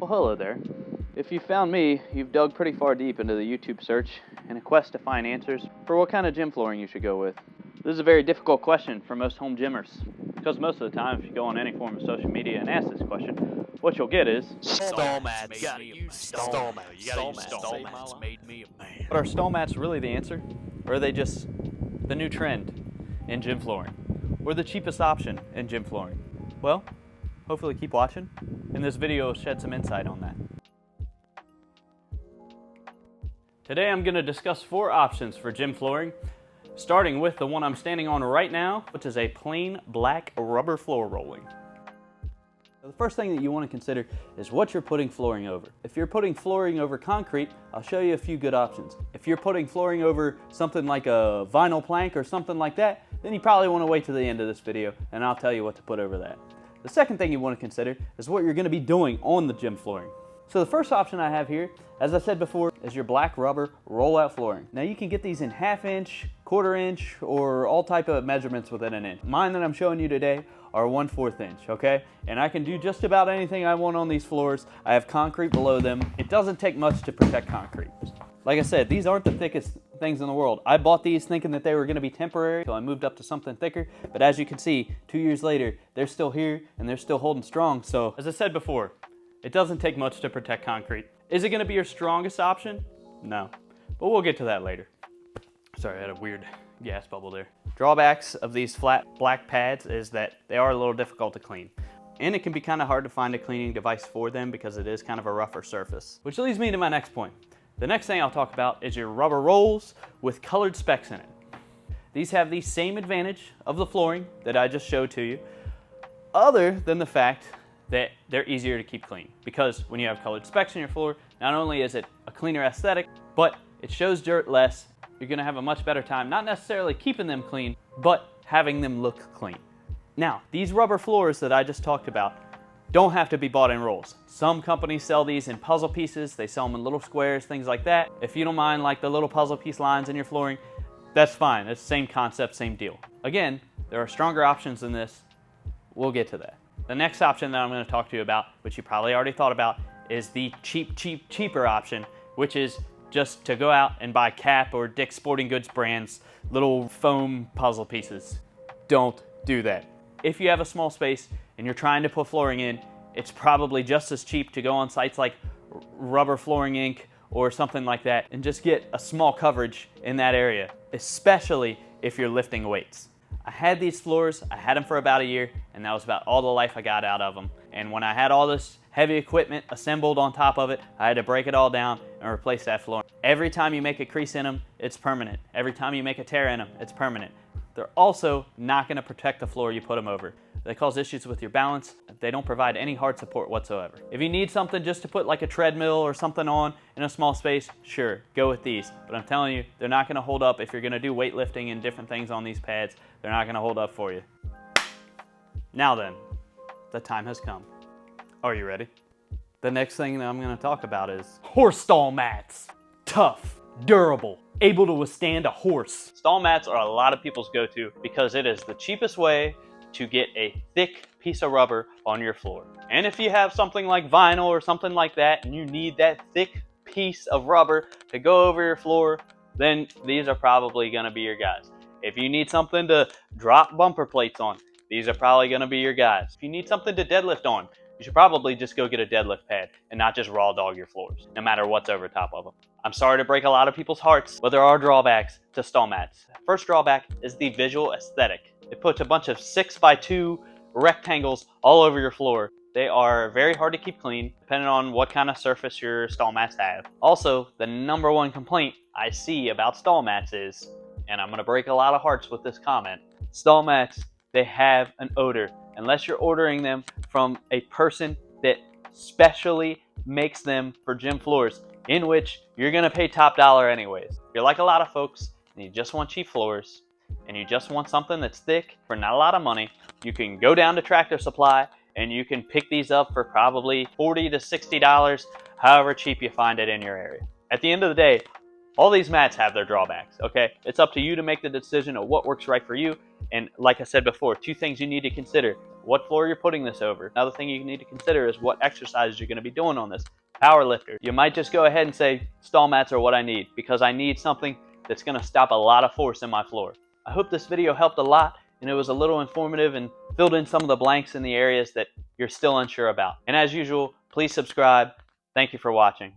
Well, hello there. If you found me, you've dug pretty far deep into the YouTube search in a quest to find answers for what kind of gym flooring you should go with. This is a very difficult question for most home gymmers, because most of the time if you go on any form of social media and ask this question, what you'll get is stall mats. You gotta use stall mats. You gotta use stall mats. Made me a man. But are stall mats really the answer? Or are they just the new trend in gym flooring? Or the cheapest option in gym flooring? Well, hopefully keep watching, and this video will shed some insight on that. Today I'm going to discuss 4 options for gym flooring, starting with the one I'm standing on right now, which is a plain black rubber floor rolling. The first thing that you want to consider is what you're putting flooring over. If you're putting flooring over concrete, I'll show you a few good options. If you're putting flooring over something like a vinyl plank or something like that, then you probably want to wait to the end of this video and I'll tell you what to put over that. The second thing you want to consider is what you're going to be doing on the gym flooring. So the first option I have here, as I said before, is your black rubber rollout flooring. Now you can get these in 1/2 inch, 1/4 inch, or all type of measurements within an inch. Mine that I'm showing you today are 1/4 inch, okay? And I can do just about anything I want on these floors. I have concrete below them. It doesn't take much to protect concrete. Like I said, these aren't the thickest things in the world. I bought these thinking that they were gonna be temporary, so I moved up to something thicker. But as you can see, 2 years later, they're still here and they're still holding strong. So as I said before, it doesn't take much to protect concrete. Is it gonna be your strongest option? No, but we'll get to that later. Sorry, I had a weird gas bubble there. Drawbacks of these flat black pads is that they are a little difficult to clean. And it can be kind of hard to find a cleaning device for them because it is kind of a rougher surface. Which leads me to my next point. The next thing I'll talk about is your rubber rolls with colored specks in it. These have the same advantage of the flooring that I just showed to you, other than the fact that they're easier to keep clean. Because when you have colored specks in your floor, not only is it a cleaner aesthetic, but it shows dirt less. You're gonna have a much better time, not necessarily keeping them clean, but having them look clean. Now, these rubber floors that I just talked about don't have to be bought in rolls. Some companies sell these in puzzle pieces. They sell them in little squares, things like that. If you don't mind like the little puzzle piece lines in your flooring, that's fine. It's the same concept, same deal. Again, there are stronger options than this. We'll get to that. The next option that I'm gonna talk to you about, which you probably already thought about, is the cheaper option, which is just to go out and buy Cap or Dick's Sporting Goods brands, little foam puzzle pieces. Don't do that. If you have a small space and you're trying to put flooring in, it's probably just as cheap to go on sites like Rubber Flooring Inc. or something like that and just get a small coverage in that area, especially if you're lifting weights. I had these floors, I had them for about a year, and that was about all the life I got out of them. And when I had all this heavy equipment assembled on top of it, I had to break it all down and replace that floor. Every time you make a crease in them, it's permanent. Every time you make a tear in them, it's permanent. They're also not gonna protect the floor you put them over. They cause issues with your balance. They don't provide any hard support whatsoever. If you need something just to put like a treadmill or something on in a small space, sure, go with these. But I'm telling you, they're not gonna hold up. If you're gonna do weightlifting and different things on these pads, they're not gonna hold up for you. Now then, the time has come. Are you ready? The next thing that I'm gonna talk about is horse stall mats. Tough, durable, able to withstand a horse. Stall mats are a lot of people's go-to because it is the cheapest way to get a thick piece of rubber on your floor. And if you have something like vinyl or something like that and you need that thick piece of rubber to go over your floor, then these are probably gonna be your guys. If you need something to drop bumper plates on, these are probably gonna be your guys. If you need something to deadlift on, you should probably just go get a deadlift pad and not just raw dog your floors, no matter what's over top of them. I'm sorry to break a lot of people's hearts, but there are drawbacks to stall mats. First drawback is the visual aesthetic. It puts a bunch of 6x2 rectangles all over your floor. They are very hard to keep clean, depending on what kind of surface your stall mats have. Also, the #1 complaint I see about stall mats is, and I'm gonna break a lot of hearts with this comment, stall mats, they have an odor. Unless you're ordering them from a person that specially makes them for gym floors, in which you're gonna pay top dollar anyways. If you're like a lot of folks and you just want cheap floors and you just want something that's thick for not a lot of money, you can go down to Tractor Supply and you can pick these up for probably $40 to $60, however cheap you find it in your area. At the end of the day, all these mats have their drawbacks, okay? It's up to you to make the decision of what works right for you. And like I said before, 2 things you need to consider. what floor you're putting this over. Another thing you need to consider is what exercises you're going to be doing on this. Power lifter, you might just go ahead and say stall mats are what I need because I need something that's going to stop a lot of force in my floor. I hope this video helped a lot and it was a little informative and filled in some of the blanks in the areas that you're still unsure about. And as usual, please subscribe. Thank you for watching.